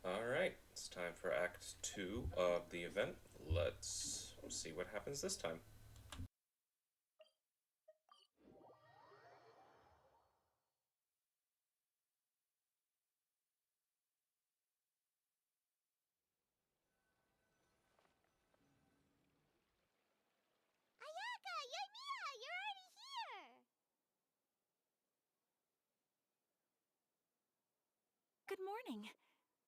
Alright, it's time for Act 2 of the event. Let's see what happens this time. Ayaka! Yoimiya! You're already here! Good morning.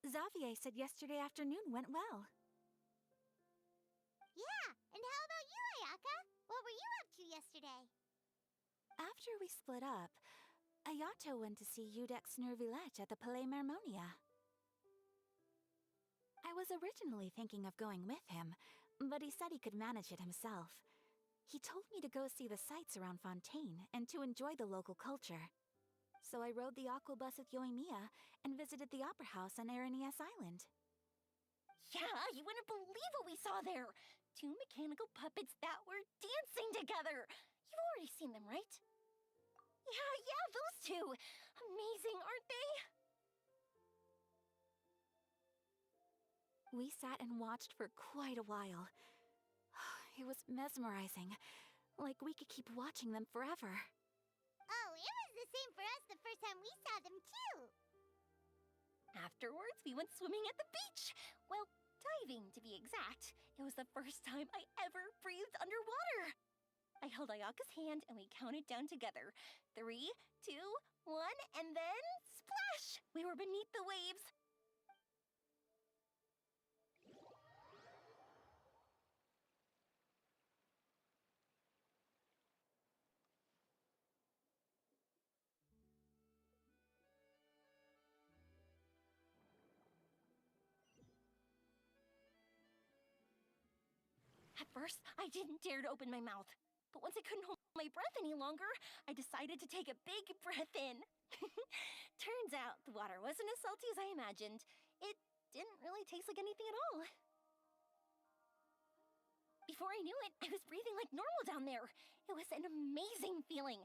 Xavier said yesterday afternoon went well. Yeah, and how about you, Ayaka? What were you up to yesterday? After we split up, Ayato went to see Udex Nervillette at the Palais Marmonia. I was originally thinking of going with him, but he said he could manage it himself. He told me to go see the sights around Fontaine and to enjoy the local culture. So I rode the aqua bus with Yoimiya and visited the Opera House on Aranias Island. Yeah, you wouldn't believe what we saw there! Two mechanical puppets that were dancing together! You've already seen them, right? Yeah, those two! Amazing, aren't they? We sat and watched for quite a while. It was mesmerizing, like we could keep watching them forever. Oh, it was the same for us the first time we saw them, too! Afterwards, we went swimming at the beach! Well, diving, to be exact. It was the first time I ever breathed underwater! I held Ayaka's hand and we counted down together. 3, 2, 1, and then splash! We were beneath the waves. At first, I didn't dare to open my mouth. But once I couldn't hold my breath any longer, I decided to take a big breath in. Turns out the water wasn't as salty as I imagined. It didn't really taste like anything at all. Before I knew it, I was breathing like normal down there. It was an amazing feeling.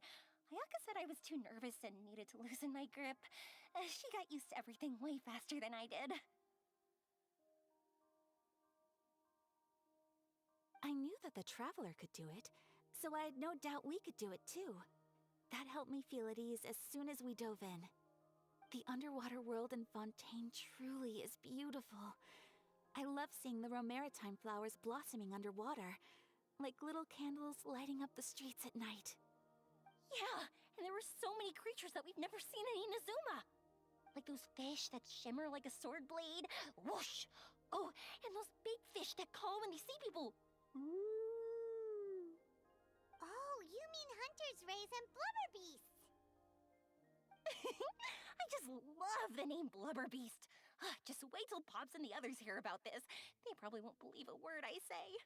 Ayaka said I was too nervous and needed to loosen my grip. She got used to everything way faster than I did. I knew that the Traveler could do it, so I had no doubt we could do it too. That helped me feel at ease as soon as we dove in. The underwater world in Fontaine truly is beautiful. I love seeing the Romaritime flowers blossoming underwater, like little candles lighting up the streets at night. Yeah, and there were so many creatures that we've never seen in Inazuma. Like those fish that shimmer like a sword blade. Whoosh! Oh, and those big fish that call when they see people. Ooh. Oh, you mean Hunter's Rays and Blubber Beasts! I just love the name Blubber Beast. Just wait till Pops and the others hear about this. They probably won't believe a word I say.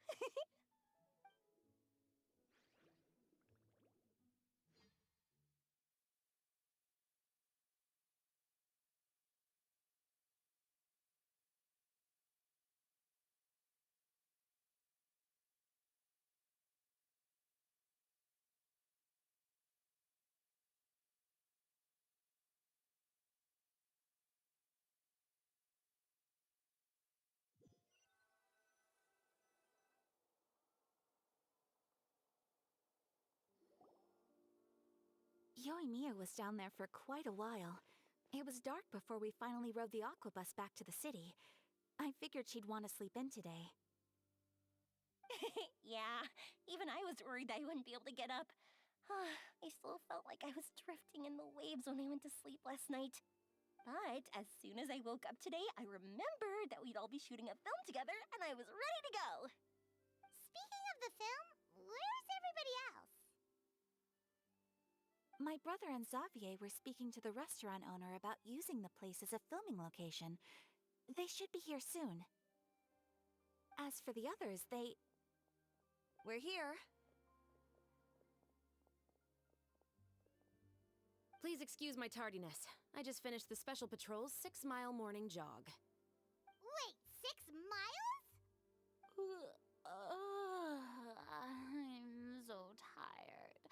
Yoimiya was down there for quite a while. It was dark before we finally rode the aqua bus back to the city. I figured she'd want to sleep in today. Yeah, even I was worried I wouldn't be able to get up. I still felt like I was drifting in the waves when I went to sleep last night. But as soon as I woke up today, I remembered that we'd all be shooting a film together, and I was ready to go. Speaking of the film, where's everybody else? My brother and Xavier were speaking to the restaurant owner about using the place as a filming location. They should be here soon. As for the others, We're here. Please excuse my tardiness. I just finished the Special Patrol's 6-mile morning jog. Wait, 6 miles? I'm so tired.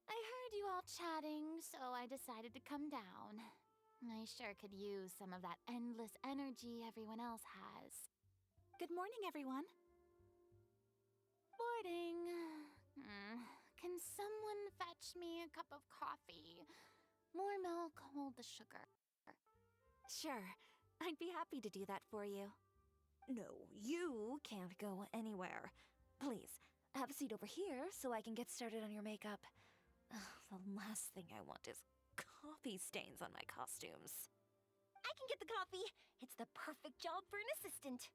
I heard you all chatting, so I decided to come down. I sure could use some of that endless energy everyone else has. Good morning, everyone. Boarding. Can someone fetch me a cup of coffee? More milk, hold the sugar. Sure, I'd be happy to do that for you. No, you can't go anywhere. Please, have a seat over here so I can get started on your makeup. The last thing I want is coffee stains on my costumes. I can get the coffee. It's the perfect job for an assistant.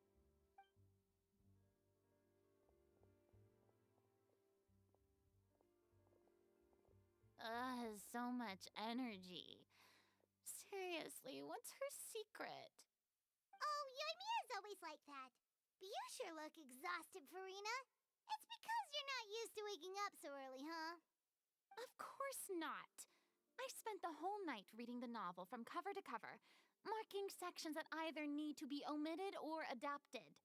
So much energy. Seriously, what's her secret? Oh, Yoimiya's always like that. But you sure look exhausted, Furina. It's because you're not used to waking up so early, huh? Of course not. I spent the whole night reading the novel from cover to cover, marking sections that either need to be omitted or adapted.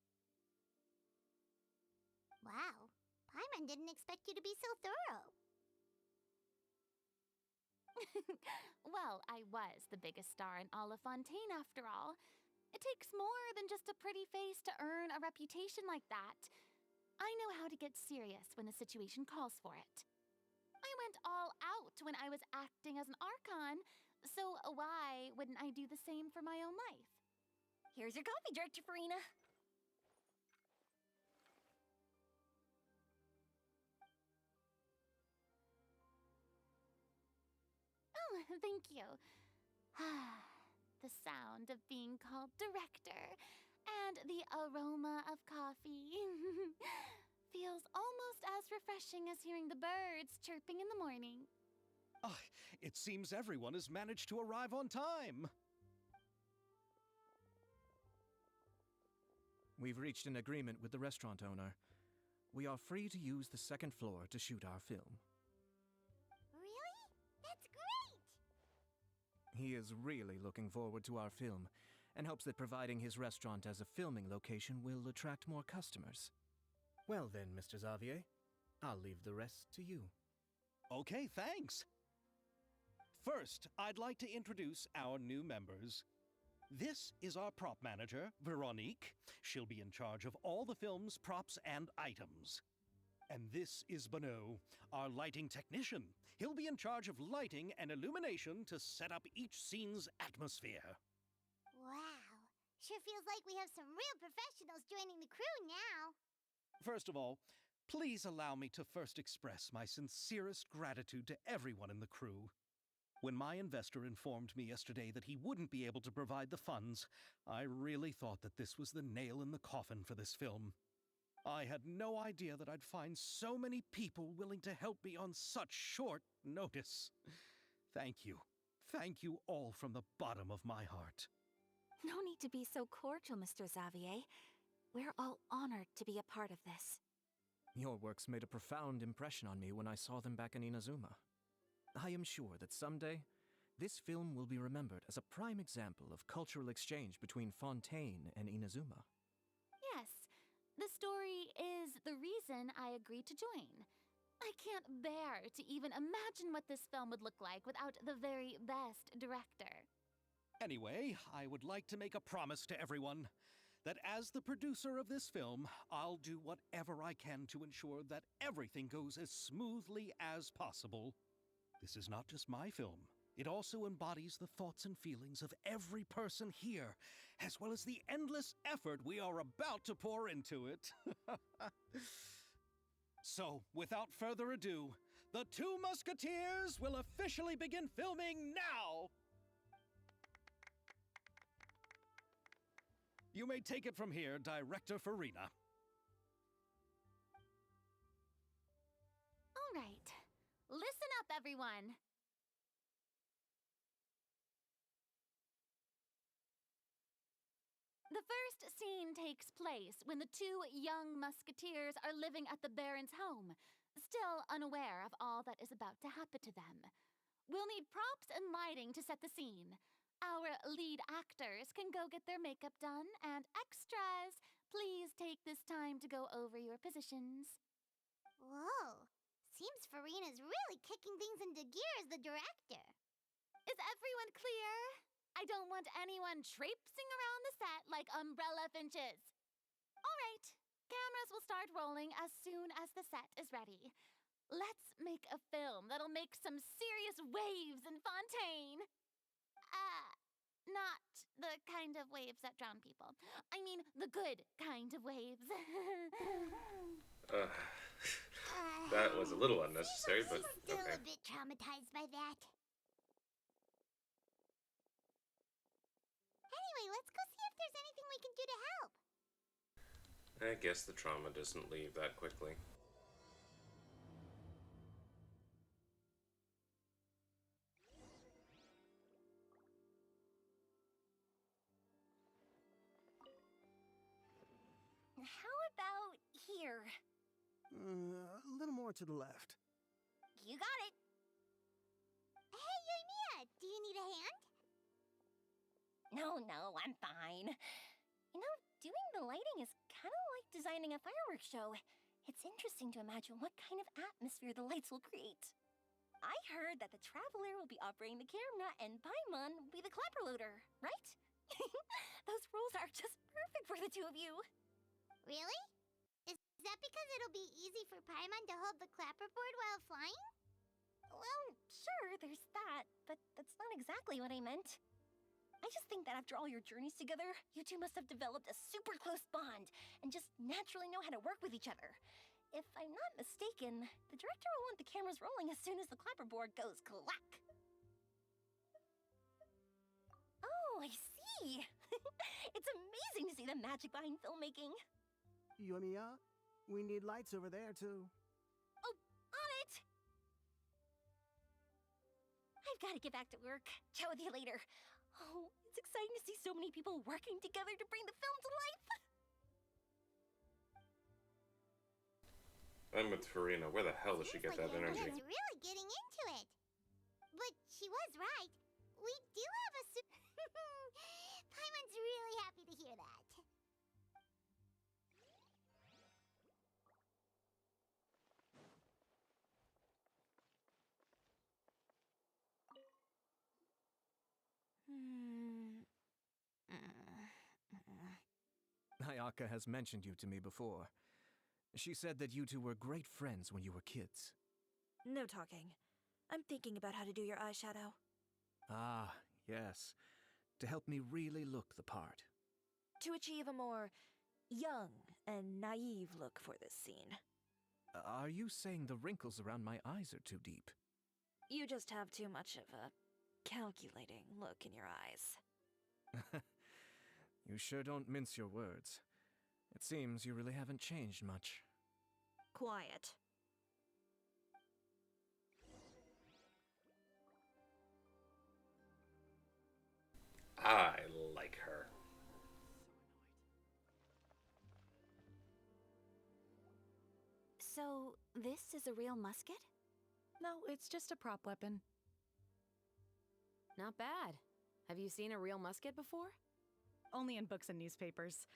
Wow, Paimon didn't expect you to be so thorough. Well, I was the biggest star in all of Fontaine after all. It takes more than just a pretty face to earn a reputation like that. I know how to get serious when the situation calls for it. I went all out when I was acting as an Archon, so why wouldn't I do the same for my own life? Here's your coffee, Director Furina. Oh, thank you. The sound of being called director and the aroma of coffee feels almost as refreshing as hearing the birds chirping in the morning. Ah, it seems everyone has managed to arrive on time. We've reached an agreement with the restaurant owner. We are free to use the second floor to shoot our film. Really? That's great! He is really looking forward to our film and hopes that providing his restaurant as a filming location will attract more customers. Well then, Mr. Xavier, I'll leave the rest to you. Okay, thanks. First, I'd like to introduce our new members. This is our prop manager, Veronique. She'll be in charge of all the film's props and items. And this is Bonneau, our lighting technician. He'll be in charge of lighting and illumination to set up each scene's atmosphere. Wow, sure feels like we have some real professionals joining the crew now. First of all, please allow me to first express my sincerest gratitude to everyone in the crew. When my investor informed me yesterday that he wouldn't be able to provide the funds, I really thought that this was the nail in the coffin for this film. I had no idea that I'd find so many people willing to help me on such short notice. Thank you. Thank you all from the bottom of my heart. No need to be so cordial, Mr. Xavier. We're all honored to be a part of this. Your works made a profound impression on me when I saw them back in Inazuma. I am sure that someday, this film will be remembered as a prime example of cultural exchange between Fontaine and Inazuma. Yes, the story is the reason I agreed to join. I can't bear to even imagine what this film would look like without the very best director. Anyway, I would like to make a promise to everyone that as the producer of this film, I'll do whatever I can to ensure that everything goes as smoothly as possible. This is not just my film. It also embodies the thoughts and feelings of every person here, as well as the endless effort we are about to pour into it. So, without further ado, the Two Musketeers will officially begin filming now! You may take it from here, Director Furina. All right, listen up, everyone. The first scene takes place when the two young musketeers are living at the Baron's home, still unaware of all that is about to happen to them. We'll need props and lighting to set the scene. Our lead actors can go get their makeup done, and extras, please take this time to go over your positions. Whoa, seems Furina's really kicking things into gear as the director. Is everyone clear? I don't want anyone traipsing around the set like umbrella finches. All right, cameras will start rolling as soon as the set is ready. Let's make a film that'll make some serious waves in Fontaine. Not the kind of waves that drown people. I mean, the good kind of waves. That was a little unnecessary, but She's still okay. a bit traumatized by that. Anyway, let's go see if there's anything we can do to help. I guess the trauma doesn't leave that quickly. How about here? A little more to the left. You got it. Hey, Yoimiya, do you need a hand? No, I'm fine. You know, doing the lighting is kind of like designing a fireworks show. It's interesting to imagine what kind of atmosphere the lights will create. I heard that the Traveler will be operating the camera and Paimon will be the clapper loader, right? Those roles are just perfect for the two of you. Really? Is that because it'll be easy for Paimon to hold the clapperboard while flying? Well, sure, there's that, but that's not exactly what I meant. I just think that after all your journeys together, you two must have developed a super close bond and just naturally know how to work with each other. If I'm not mistaken, the director will want the cameras rolling as soon as the clapperboard goes clack. Oh, I see. It's amazing to see the magic behind filmmaking. Yoimiya, we need lights over there, too. Oh, on it! I've got to get back to work. Chat with you later. Oh, it's exciting to see so many people working together to bring the film to life. I'm with Furina. Where the hell does she get Seems that like energy? Yoimiya's really getting into it. But she was right. We do have a Paimon's really happy to hear that. Ayaka has mentioned you to me before. She said that you two were great friends when you were kids. No talking. I'm thinking about how to do your eyeshadow. Ah, yes. To help me really look the part. To achieve a more young and naive look for this scene. Are you saying the wrinkles around my eyes are too deep? You just have too much of a calculating look in your eyes. You sure don't mince your words. It seems you really haven't changed much. Quiet. I like her. So, this is a real musket? No, it's just a prop weapon. Not bad. Have you seen a real musket before? Only in books and newspapers.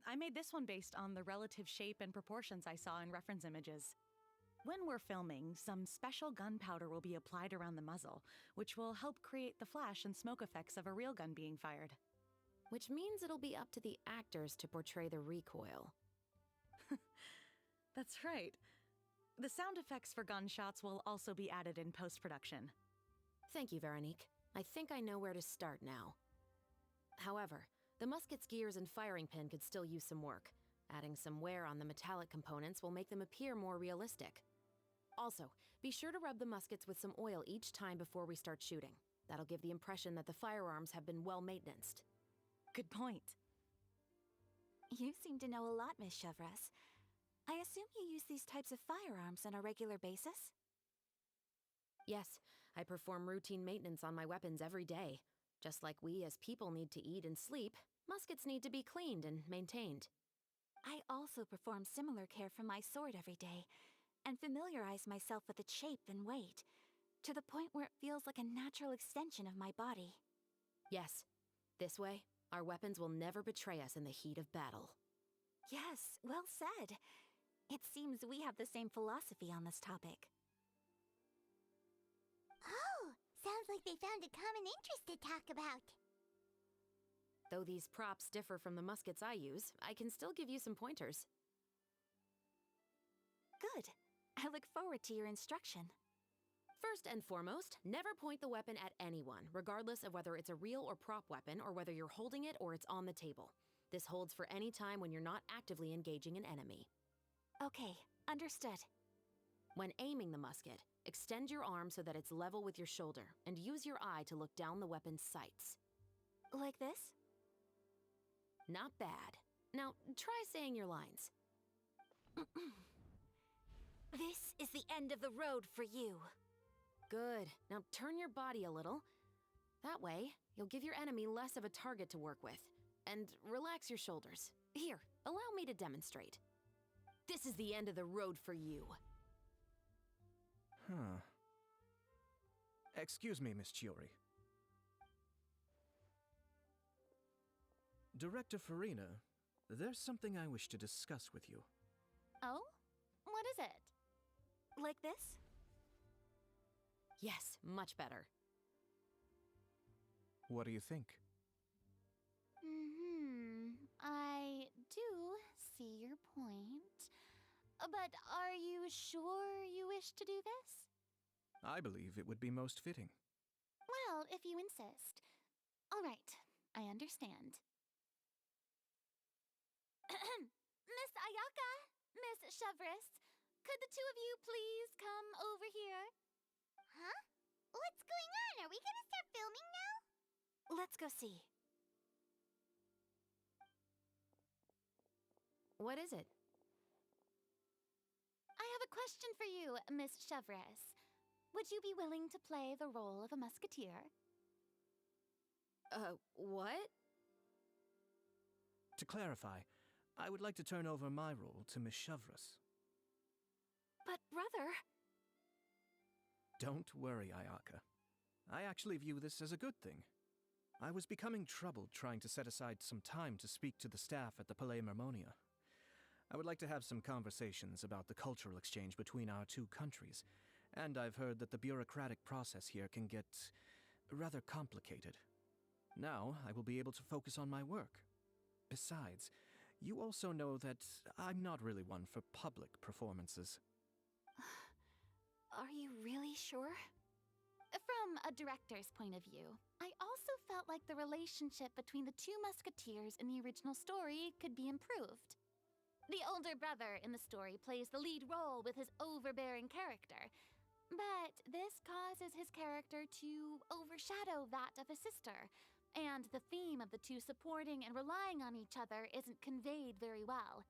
I made this one based on the relative shape and proportions I saw in reference images. When we're filming, some special gunpowder will be applied around the muzzle, which will help create the flash and smoke effects of a real gun being fired. Which means it'll be up to the actors to portray the recoil. That's right. The sound effects for gunshots will also be added in post-production. Thank you, Veronique. I think I know where to start now. However, the musket's gears and firing pin could still use some work. Adding some wear on the metallic components will make them appear more realistic. Also, be sure to rub the muskets with some oil each time before we start shooting. That'll give the impression that the firearms have been well maintained. Good point. You seem to know a lot, Miss Chevres. I assume you use these types of firearms on a regular basis? Yes, I perform routine maintenance on my weapons every day. Just like we as people need to eat and sleep, muskets need to be cleaned and maintained. I also perform similar care for my sword every day, and familiarize myself with its shape and weight, to the point where it feels like a natural extension of my body. Yes, this way, our weapons will never betray us in the heat of battle. Yes, well said. It seems we have the same philosophy on this topic. Oh, sounds like they found a common interest to talk about. Though these props differ from the muskets I use, I can still give you some pointers. Good. I look forward to your instruction. First and foremost, never point the weapon at anyone, regardless of whether it's a real or prop weapon or whether you're holding it or it's on the table. This holds for any time when you're not actively engaging an enemy. Okay, understood. When aiming the musket, extend your arm so that it's level with your shoulder and use your eye to look down the weapon's sights. Like this? Not bad. Now, try saying your lines. This is the end of the road for you. Good. Now turn your body a little. That way, you'll give your enemy less of a target to work with. And relax your shoulders. Here, allow me to demonstrate. This is the end of the road for you. Huh. Excuse me, Miss Chiori. Director Furina, there's something I wish to discuss with you. Oh? What is it? Like this? Yes, much better. What do you think? I do see your point. But are you sure you wish to do this? I believe it would be most fitting. Well, if you insist. All right, I understand. Miss Ayaka, Miss Chevres, could the two of you please come over here? Huh? What's going on? Are we gonna start filming now? Let's go see. What is it? I have a question for you, Miss Chevres. Would you be willing to play the role of a musketeer? What? To clarify, I would like to turn over my role to Miss Chevres. But brother... Don't worry, Ayaka. I actually view this as a good thing. I was becoming troubled trying to set aside some time to speak to the staff at the Palais Mermonia. I would like to have some conversations about the cultural exchange between our two countries, and I've heard that the bureaucratic process here can get rather complicated. Now, I will be able to focus on my work. Besides, you also know that I'm not really one for public performances. Are you really sure? From a director's point of view, I also felt like the relationship between the two musketeers in the original story could be improved. The older brother in the story plays the lead role with his overbearing character, but this causes his character to overshadow that of his sister, and the theme of the two supporting and relying on each other isn't conveyed very well.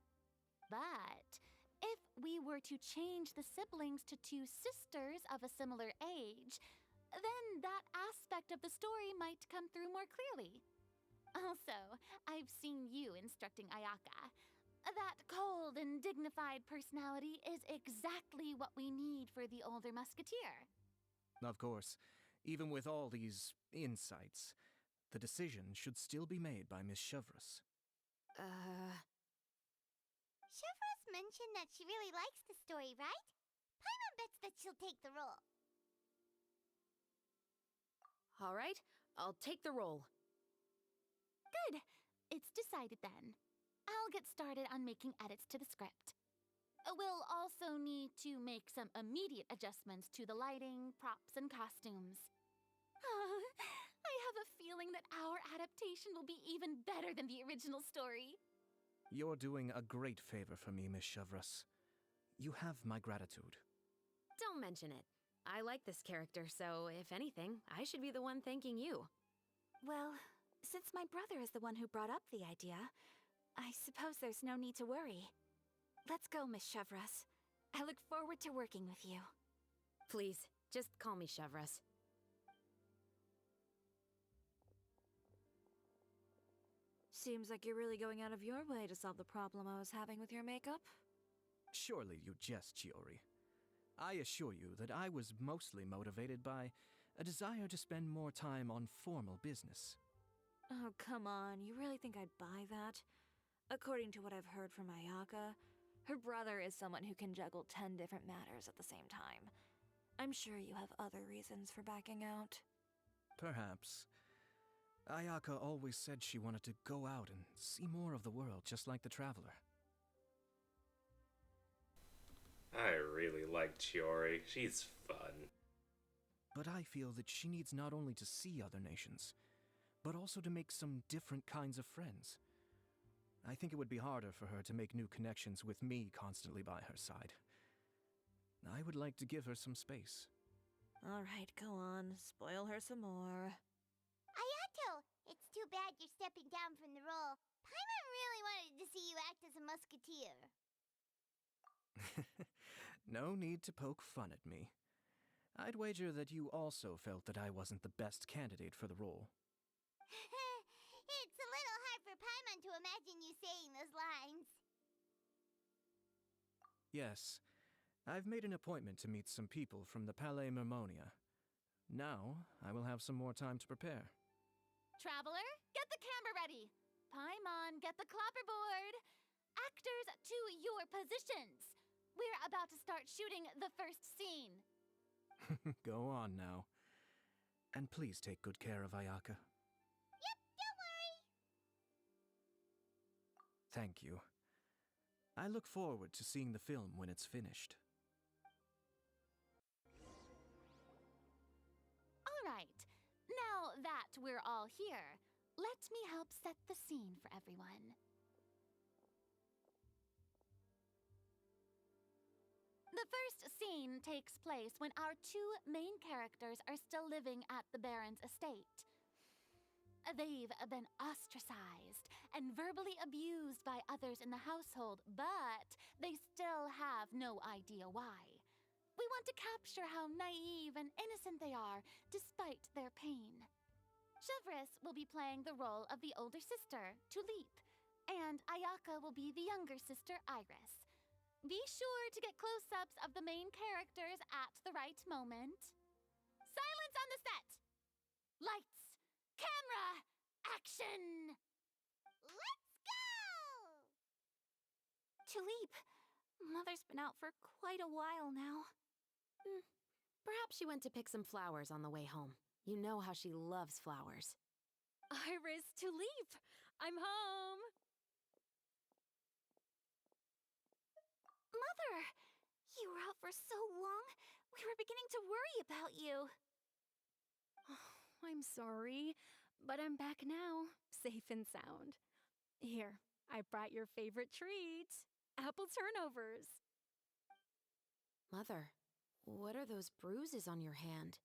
But if we were to change the siblings to two sisters of a similar age, then that aspect of the story might come through more clearly. Also, I've seen you instructing Ayaka. That cold and dignified personality is exactly what we need for the older musketeer. Of course, even with all these insights, the decision should still be made by Miss Chevres. Chevres mentioned that she really likes the story, right? Paimon bets that she'll take the role. All right, I'll take the role. Good. It's decided then. I'll get started on making edits to the script. We'll also need to make some immediate adjustments to the lighting, props, and costumes. I have a feeling that our adaptation will be even better than the original story. You're doing a great favor for me, Miss Chevres. You have my gratitude. Don't mention it. I like this character, so if anything, I should be the one thanking you. Well, since my brother is the one who brought up the idea, I suppose there's no need to worry. Let's go, Miss Chevres. I look forward to working with you. Please, just call me Chevres. Seems like you're really going out of your way to solve the problem I was having with your makeup. Surely you jest, Chiori. I assure you that I was mostly motivated by a desire to spend more time on formal business. Oh, come on. You really think I'd buy that? According to what I've heard from Ayaka, her brother is someone who can juggle 10 different matters at the same time. I'm sure you have other reasons for backing out. Perhaps. Ayaka always said she wanted to go out and see more of the world, just like the traveler. I really like Chiori. She's fun. But I feel that she needs not only to see other nations, but also to make some different kinds of friends. I think it would be harder for her to make new connections with me constantly by her side. I would like to give her some space. All right, go on. Spoil her some more. Ayato, it's too bad you're stepping down from the role. Paimon really wanted to see you act as a musketeer. No need to poke fun at me. I'd wager that you also felt that I wasn't the best candidate for the role. It's a little hard for Paimon to imagine you saying those lines. Yes, I've made an appointment to meet some people from the Palais Mermonia. Now, I will have some more time to prepare. Traveler, get the camera ready. Paimon, get the clapperboard. Actors, to your positions. We're about to start shooting the first scene. Go on now. And please take good care of Ayaka. Yep, don't worry. Thank you. I look forward to seeing the film when it's finished. All right. Now that we're all here, let me help set the scene for everyone. The first scene takes place when our two main characters are still living at the Baron's estate. They've been ostracized and verbally abused by others in the household, but they still have no idea why. We want to capture how naive and innocent they are, despite their pain. Chevris will be playing the role of the older sister, Tulip, and Ayaka will be the younger sister, Iris. Be sure to get close-ups of the main characters at the right moment. Silence on the set! Lights! Camera! Action! Let's go! Tulip, Mother's been out for quite a while now. Perhaps she went to pick some flowers on the way home. You know how she loves flowers. Iris, Tulip! I'm home! Mother! You were out for so long, we were beginning to worry about you. I'm sorry, but I'm back now, safe and sound. Here, I brought your favorite treat, apple turnovers. Mother, what are those bruises on your hand?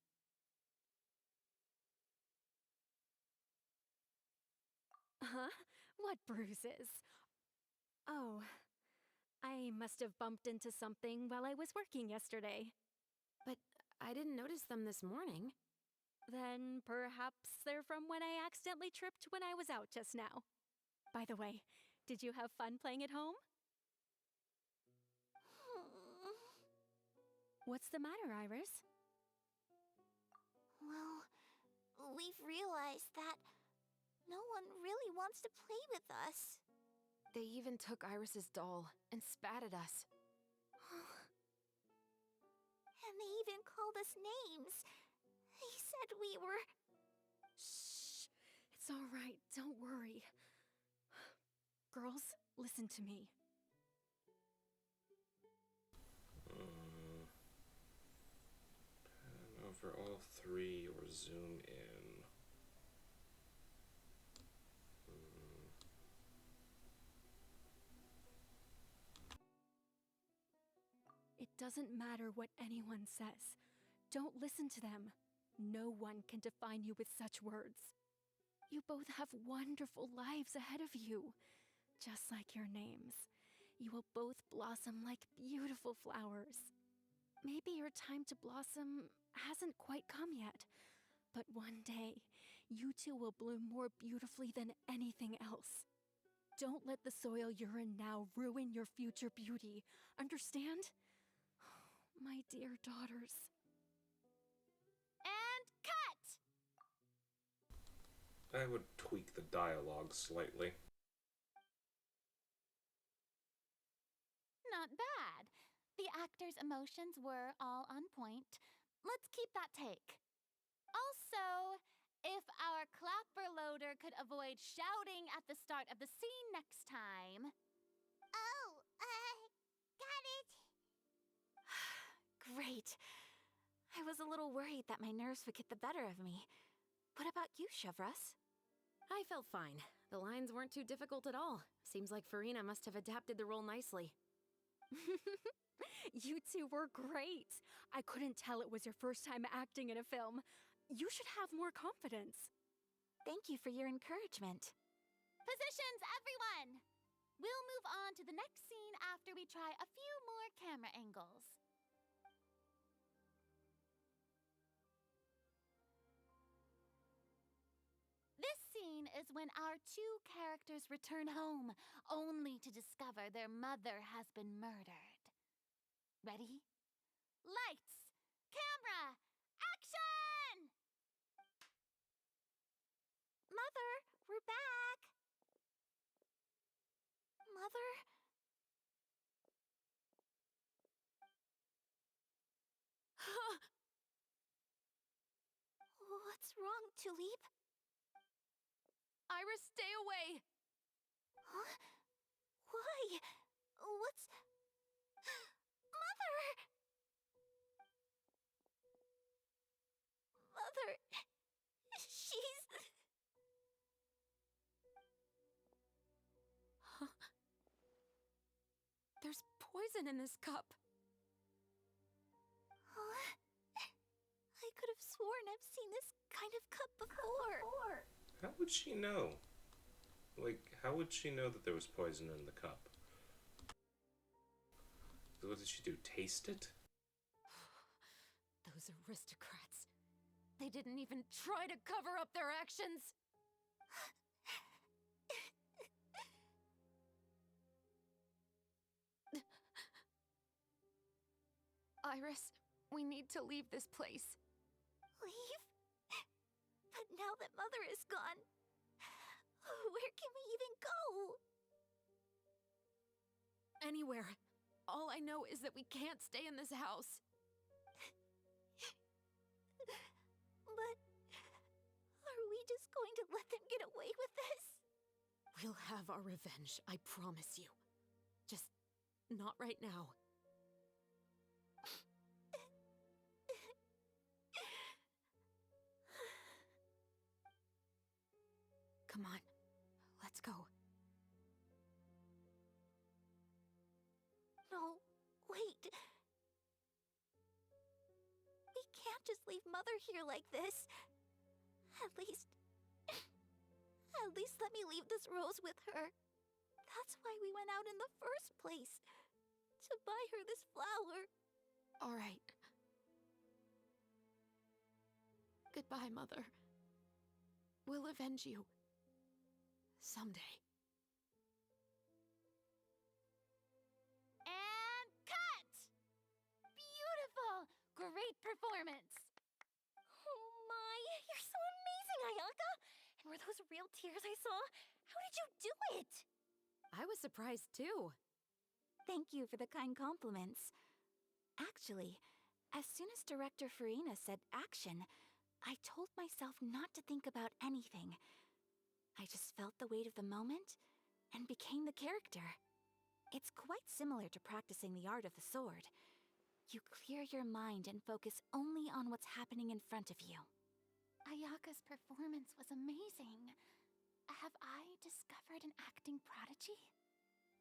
Huh? What bruises? Oh, I must have bumped into something while I was working yesterday. But I didn't notice them this morning. Then perhaps they're from when I accidentally tripped when I was out just now. By the way, did you have fun playing at home? What's the matter, Iris? Well, we've realized that no one really wants to play with us. They even took Iris's doll and spat at us. And they even called us names. They said we were... Shh! It's all right, don't worry. Girls, listen to me. Pan over all three or zoom in. It doesn't matter what anyone says. Don't listen to them. No one can define you with such words. You both have wonderful lives ahead of you. Just like your names. You will both blossom like beautiful flowers. Maybe your time to blossom hasn't quite come yet, but one day, you two will bloom more beautifully than anything else. Don't let the soil you're in now ruin your future beauty. Understand? My dear daughters. And cut! I would tweak the dialogue slightly. Not bad. The actors' emotions were all on point. Let's keep that take. Also, If our clapper loader could avoid shouting at the start of the scene next time. Oh, got it. Great. I was a little worried that my nerves would get the better of me. What about you, Chevros? I felt fine. The lines weren't too difficult at all. Seems like Furina must have adapted the role nicely. You two were great. I couldn't tell it was your first time acting in a film. You should have more confidence. Thank you for your encouragement. Positions, everyone! We'll move on to the next scene after we try a few more camera angles. This scene is when our two characters return home, only to discover their mother has been murdered. Ready? Lights! Camera! Action! Mother, we're back! Mother? What's wrong, Tulip? Iris, stay away! Huh? Why? What's... Mother! Mother... She's... Huh? There's poison in this cup. Huh? I could have sworn I've seen this kind of cup before. How would she know? Like, how would she know that there was poison in the cup? What did she do? Taste it? Those aristocrats. They didn't even try to cover up their actions. Iris, we need to leave this place. Leave? But now that Mother is gone, where can we even go? Anywhere. All I know is that we can't stay in this house. But are we just going to let them get away with this? We'll have our revenge, I promise you. Just not right now. Come on, let's go. No, wait. We can't just leave Mother here like this. At least let me leave this rose with her. That's why we went out in the first place. To buy her this flower. All right. Goodbye, Mother. We'll avenge you. Someday. And cut! Beautiful! Great performance! Oh my, you're so amazing, Ayaka! And were those real tears I saw? How did you do it? I was surprised too. Thank you for the kind compliments. Actually, as soon as Director Furina said action, I told myself not to think about anything. I just felt the weight of the moment and became the character. It's quite similar to practicing the art of the sword. You clear your mind and focus only on what's happening in front of you. Ayaka's performance was amazing. Have I discovered an acting prodigy?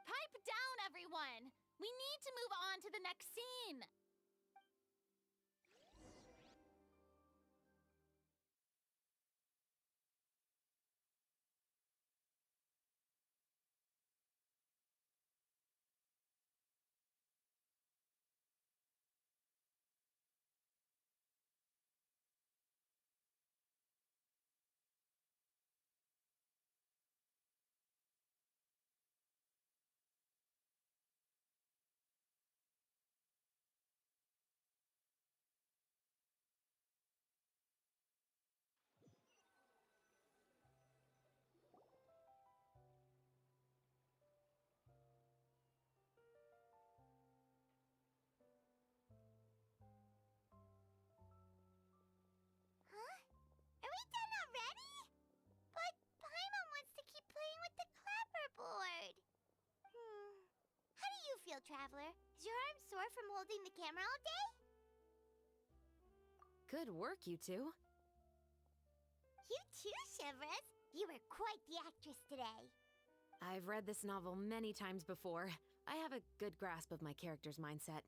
Pipe down, everyone! We need to move on to the next scene! feel, Traveler? Is your arm sore from holding the camera all day? Good work, you two. You too, Shivers. You were quite the actress today. I've read this novel many times before. I have a good grasp of my character's mindset.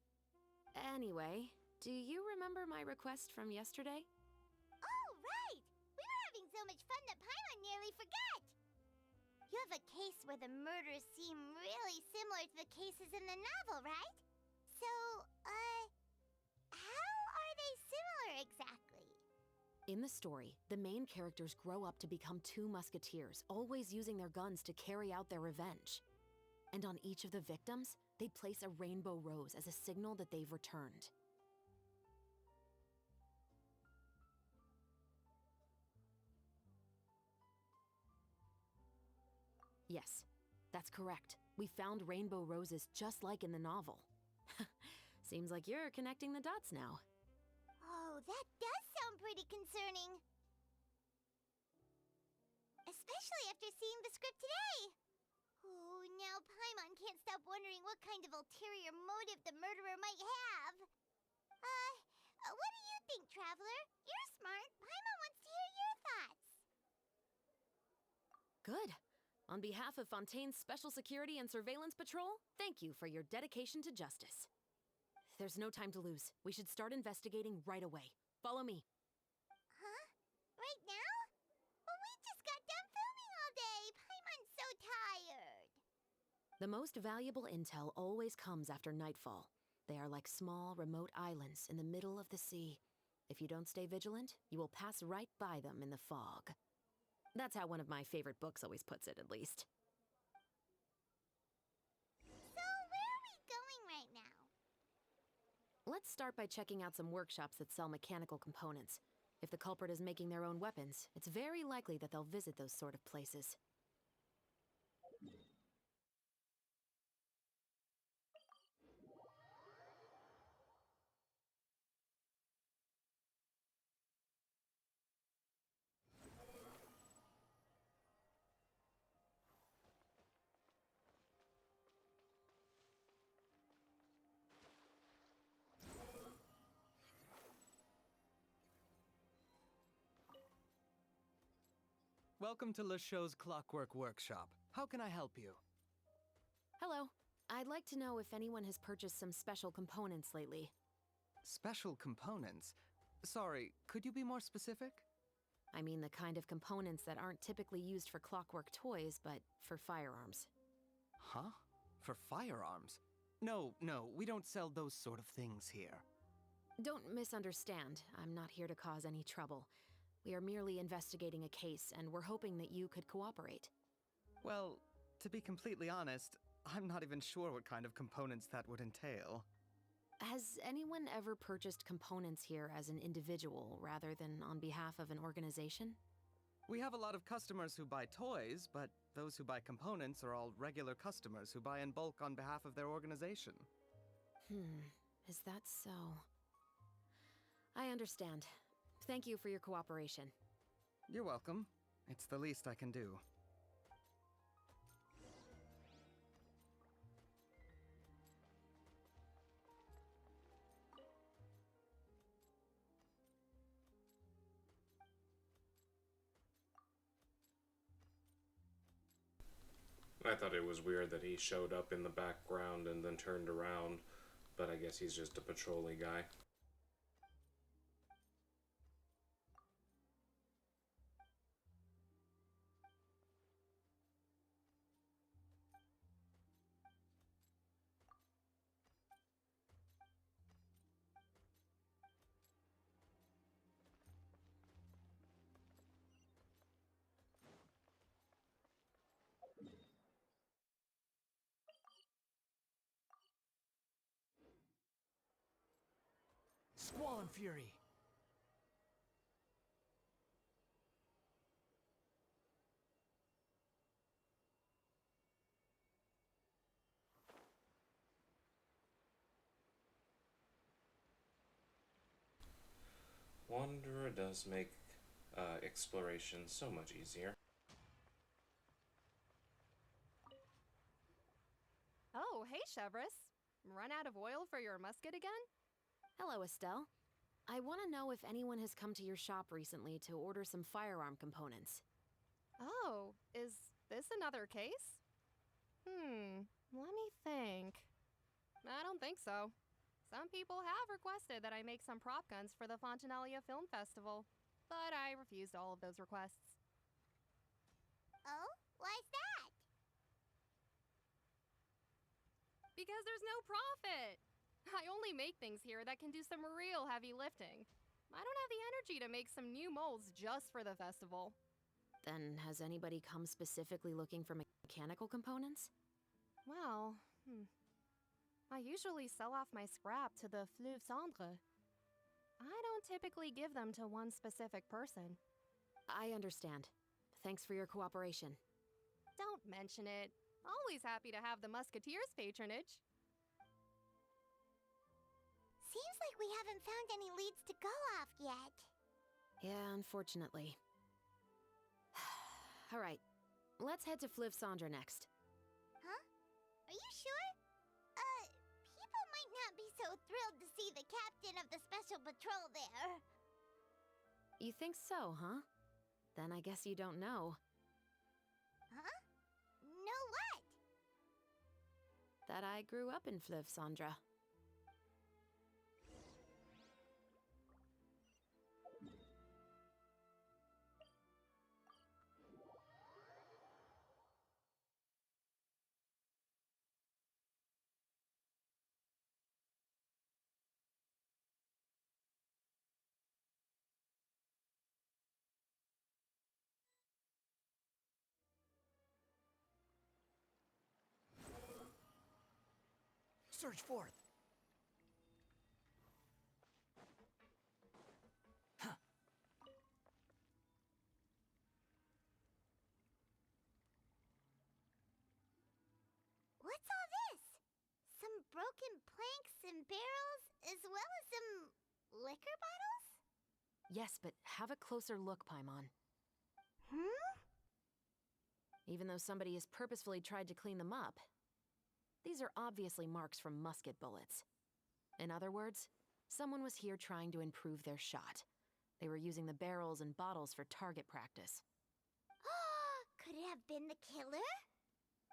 Anyway, do you remember my request from yesterday? Oh, right! We were having so much fun that Paimon nearly forgot! You have a case where the murders seem really similar to the cases in the novel, right? So, how are they similar exactly? In the story, the main characters grow up to become two musketeers, always using their guns to carry out their revenge. And on each of the victims, they place a rainbow rose as a signal that they've returned. Yes, that's correct. We found rainbow roses just like in the novel. Seems like you're connecting the dots now. Oh, that does sound pretty concerning. Especially after seeing the script today. Oh, now Paimon can't stop wondering what kind of ulterior motive the murderer might have. What do you think, Traveler? You're smart. Paimon wants to hear your thoughts. Good. On behalf of Fontaine's Special Security and Surveillance Patrol, thank you for your dedication to justice. There's no time to lose. We should start investigating right away. Follow me. Huh? Right now? Well, we just got done filming all day. Paimon's so tired. The most valuable intel always comes after nightfall. They are like small, remote islands in the middle of the sea. If you don't stay vigilant, you will pass right by them in the fog. That's how one of my favorite books always puts it, at least. So, where are we going right now? Let's start by checking out some workshops that sell mechanical components. If the culprit is making their own weapons, it's very likely that they'll visit those sort of places. Welcome to Le Show's Clockwork Workshop. How can I help you? Hello. I'd like to know if anyone has purchased some special components lately. Special components? Sorry, could you be more specific? I mean the kind of components that aren't typically used for clockwork toys, but for firearms. Huh? For firearms? No, we don't sell those sort of things here. Don't misunderstand. I'm not here to cause any trouble. We are merely investigating a case, and we're hoping that you could cooperate. Well, to be completely honest, I'm not even sure what kind of components that would entail. Has anyone ever purchased components here as an individual rather than on behalf of an organization? We have a lot of customers who buy toys, but those who buy components are all regular customers who buy in bulk on behalf of their organization. Is that so? I understand. Thank you for your cooperation. You're welcome. It's the least I can do. I thought it was weird that he showed up in the background and then turned around, but I guess he's just a patrol-y guy. Squall Fury! Wanderer does make exploration so much easier. Oh, hey, Chevris. run out of oil for your musket again? Hello, Estelle. I want to know if anyone has come to your shop recently to order some firearm components. Oh, is this another case? Let me think. I don't think so. Some people have requested that I make some prop guns for the Fontanalia Film Festival, but I refused all of those requests. Oh? Why's that? Because there's no profit! I only make things here that can do some real heavy lifting. I don't have the energy to make some new molds just for the festival. Then, has anybody come specifically looking for mechanical components? Well, I usually sell off my scrap to the Fleuve Cendre. I don't typically give them to one specific person. I understand. Thanks for your cooperation. Don't mention it. Always happy to have the Musketeers' patronage. Seems like we haven't found any leads to go off yet. Yeah, unfortunately. All right, let's head to Fleuve Cendre next. Huh? Are you sure? People might not be so thrilled to see the captain of the special patrol there. You think so, huh? Then I guess you don't know. Huh? Know what? That I grew up in Fleuve Cendre. Surge forth. Huh. What's all this? Some broken planks and barrels, as well as some liquor bottles? Yes, but have a closer look, Paimon. Even though somebody has purposefully tried to clean them up, these are obviously marks from musket bullets. In other words, someone was here trying to improve their shot. They were using the barrels and bottles for target practice. Could it have been the killer?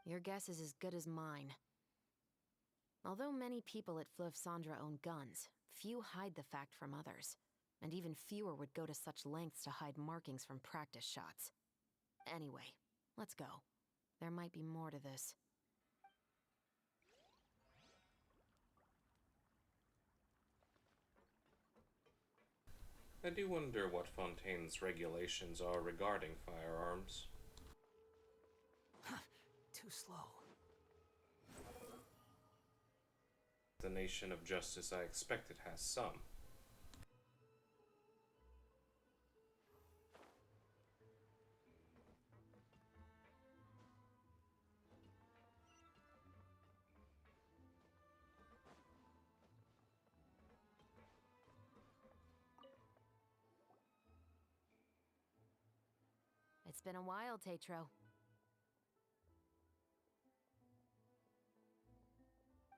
Your guess is as good as mine. Although many people at Fleuve Cendre own guns, few hide the fact from others. And even fewer would go to such lengths to hide markings from practice shots. Anyway, let's go. There might be more to this. I do wonder what Fontaine's regulations are regarding firearms. Too slow. The nation of justice I expected has some. It's been a while, Tetro.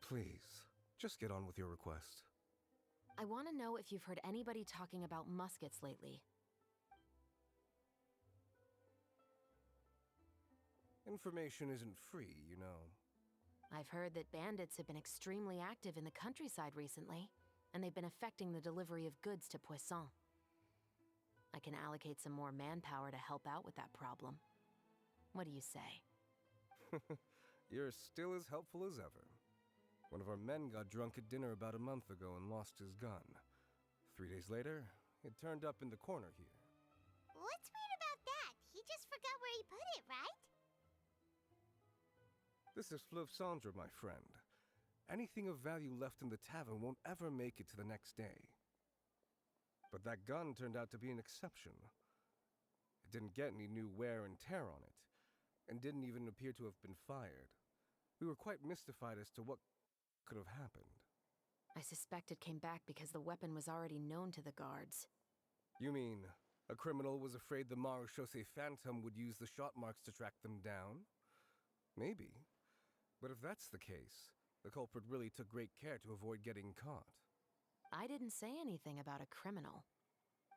Please, just get on with your request. I want to know if you've heard anybody talking about muskets lately. Information isn't free, you know. I've heard that bandits have been extremely active in the countryside recently, and they've been affecting the delivery of goods to Poisson. I can allocate some more manpower to help out with that problem. What do you say? You're still as helpful as ever. One of our men got drunk at dinner about a month ago and lost his gun. 3 days later, it turned up in the corner here. What's weird about that? He just forgot where he put it, right? This is Fleuve Cendre, my friend. Anything of value left in the tavern won't ever make it to the next day. But that gun turned out to be an exception. It didn't get any new wear and tear on it, and didn't even appear to have been fired. We were quite mystified as to what could have happened. I suspect it came back because the weapon was already known to the guards. You mean, a criminal was afraid the Marechaussee Phantom would use the shot marks to track them down? Maybe. But if that's the case, The culprit really took great care to avoid getting caught. I didn't say anything about a criminal.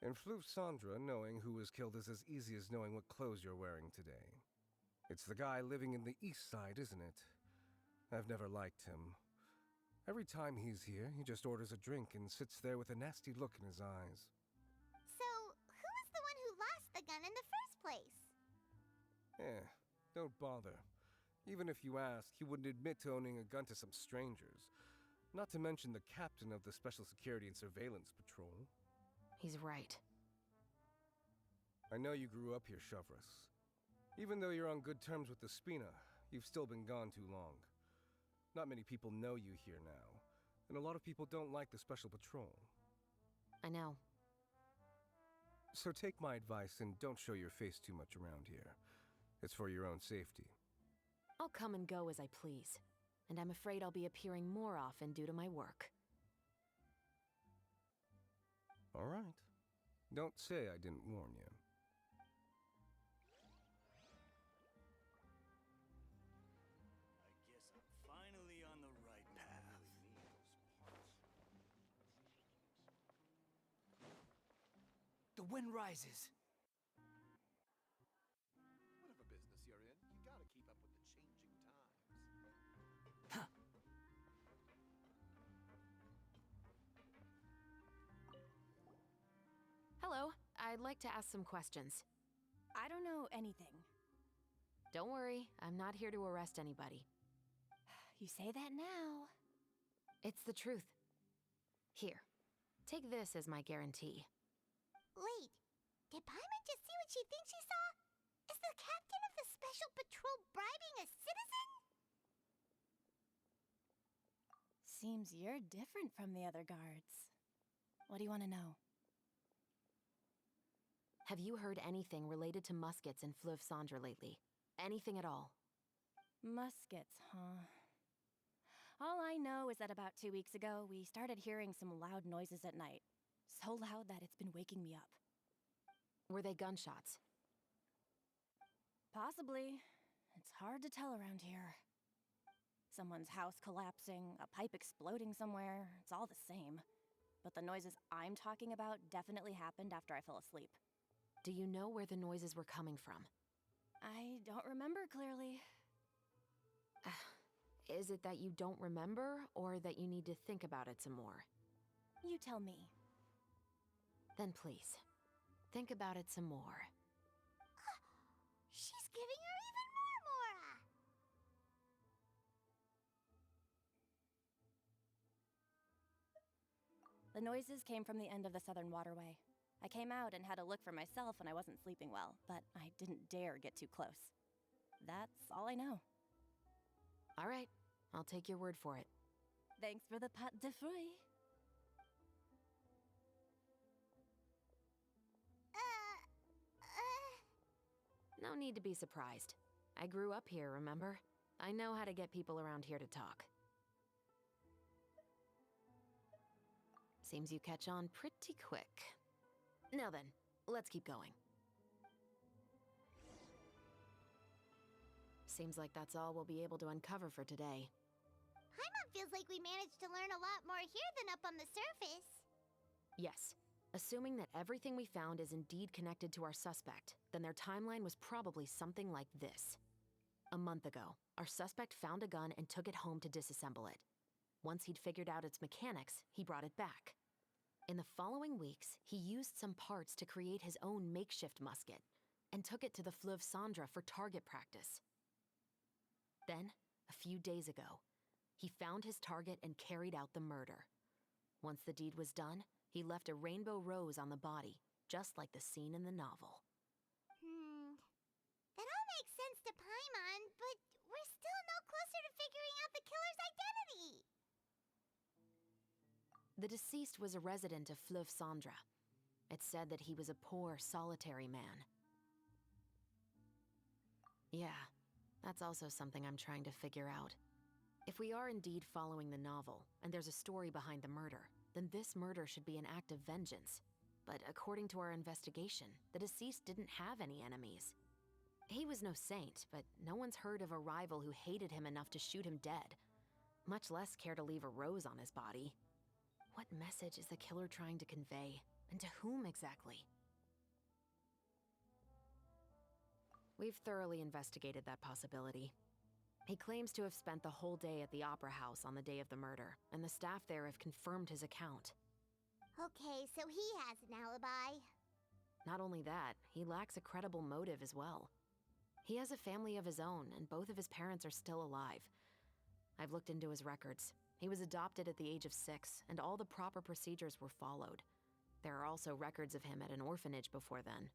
In Fleuve Sandra, knowing who was killed is as easy as knowing what clothes you're wearing today. It's the guy living in the East Side, isn't it? I've never liked him. Every time he's here, he just orders a drink and sits there with a nasty look in his eyes. So, who was the one who lost the gun in the first place? Don't bother. Even if you ask, he wouldn't admit to owning a gun to some strangers. Not to mention the captain of the Special Security and Surveillance Patrol. He's right. I know you grew up here, Chevros. Even though you're on good terms with the Spina, you've still been gone too long. Not many people know you here now, and a lot of people don't like the Special Patrol. I know. So take my advice and don't show your face too much around here. It's for your own safety. I'll come and go as I please, and I'm afraid I'll be appearing more often due to my work. All right. Don't say I didn't warn you. I guess I'm finally on the right path. The wind rises. Whatever business you're in, you gotta keep up with the changing times. Huh. Hello, I'd like to ask some questions. I don't know anything. Don't worry, I'm not here to arrest anybody. You say that now. It's the truth. Here, take this as my guarantee. Wait, did Paimon just see what she thinks she saw? Is the captain of the Special Patrol bribing a citizen? Seems you're different from the other guards. What do you want to know? Have you heard anything related to Muskets in Fleuve Sandra lately? Anything at all? Muskets, huh? All I know is that about 2 weeks ago, we started hearing some loud noises at night. So loud that it's been waking me up. Were they gunshots? Possibly. It's hard to tell around here. Someone's house collapsing, a pipe exploding somewhere, it's all the same. But the noises I'm talking about definitely happened after I fell asleep. Do you know where the noises were coming from? I don't remember clearly. Is it that you don't remember, or that you need to think about it some more? You tell me. Then please, think about it some more. She's giving her even more Mora! The noises came from the end of the Southern Waterway. I came out and had a look for myself when I wasn't sleeping well, but I didn't dare get too close. That's all I know. All right, I'll take your word for it. Thanks for the pâte de fruits. No need to be surprised. I grew up here, remember? I know how to get people around here to talk. Seems you catch on pretty quick. Now then, let's keep going. Seems like that's all we'll be able to uncover for today. Paimon feels like we managed to learn a lot more here than up on the surface. Yes. Assuming that everything we found is indeed connected to our suspect, then their timeline was probably something like this. A month ago, our suspect found a gun and took it home to disassemble it. Once he'd figured out its mechanics, he brought it back. In the following weeks, he used some parts to create his own makeshift musket, and took it to the Fleuve Sandra for target practice. Then, a few days ago, he found his target and carried out the murder. Once the deed was done, he left a rainbow rose on the body, just like the scene in the novel. That all makes sense to Paimon, but we're still no closer to figuring out the killer's identity. The deceased was a resident of Fleuve Sandra. It's said that he was a poor, solitary man. Yeah, that's also something I'm trying to figure out. If we are indeed following the novel, and there's a story behind the murder, then this murder should be an act of vengeance. But according to our investigation, the deceased didn't have any enemies. He was no saint, but no one's heard of a rival who hated him enough to shoot him dead. much less care to leave a rose on his body. What message is the killer trying to convey? And to whom exactly? We've thoroughly investigated that possibility. He claims to have spent the whole day at the Opera House on the day of the murder, and the staff there have confirmed his account. Okay, so he has an alibi. Not only that, he lacks a credible motive as well. He has a family of his own, and both of his parents are still alive. I've looked into his records. He was adopted at the age of 6, and all the proper procedures were followed. There are also records of him at an orphanage before then.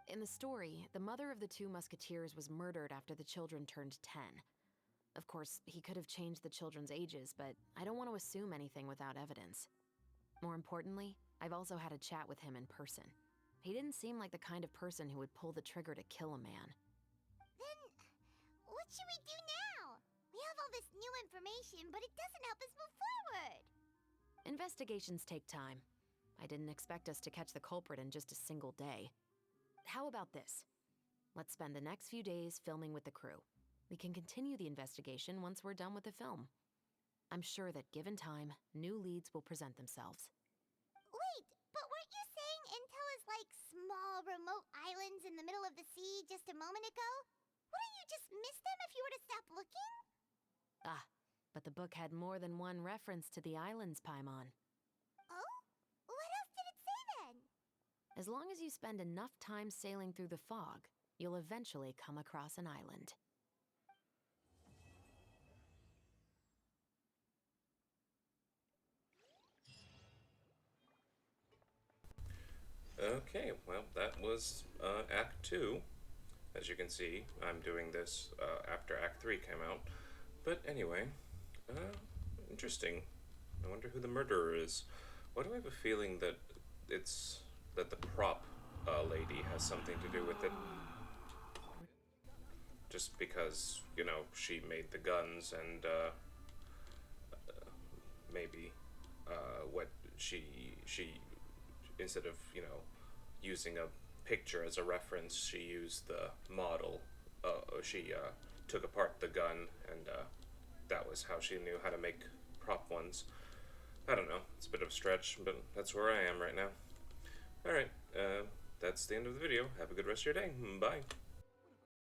In the story, the mother of the 2 musketeers was murdered after the children turned 10. Of course, he could have changed the children's ages, but I don't want to assume anything without evidence. More importantly, I've also had a chat with him in person. He didn't seem like the kind of person who would pull the trigger to kill a man. Then, what should we do now? We have all this new information, but it doesn't help us move forward. Investigations take time. I didn't expect us to catch the culprit in just a single day. How about this? Let's spend the next few days filming with the crew. We can continue the investigation once we're done with the film. I'm sure that given time, new leads will present themselves. Wait, but weren't you saying Intel is like small, remote islands in the middle of the sea just a moment ago? Wouldn't you just miss them if you were to stop looking? Ah, but the book had more than one reference to the islands, Paimon. Oh? What else did it say then? As long as you spend enough time sailing through the fog, you'll eventually come across an island. Okay, well, that was Act 2. As you can see, I'm doing this after Act 3 came out. But anyway, interesting. I wonder who the murderer is. Why do I have a feeling that that the prop lady has something to do with it? Just because, you know, she made the guns and maybe what she instead of, you know, using a picture as a reference, she used the model. She took apart the gun, and that was how she knew how to make prop ones. I don't know. It's a bit of a stretch, but that's where I am right now. Alright, that's the end of the video. Have a good rest of your day. Bye.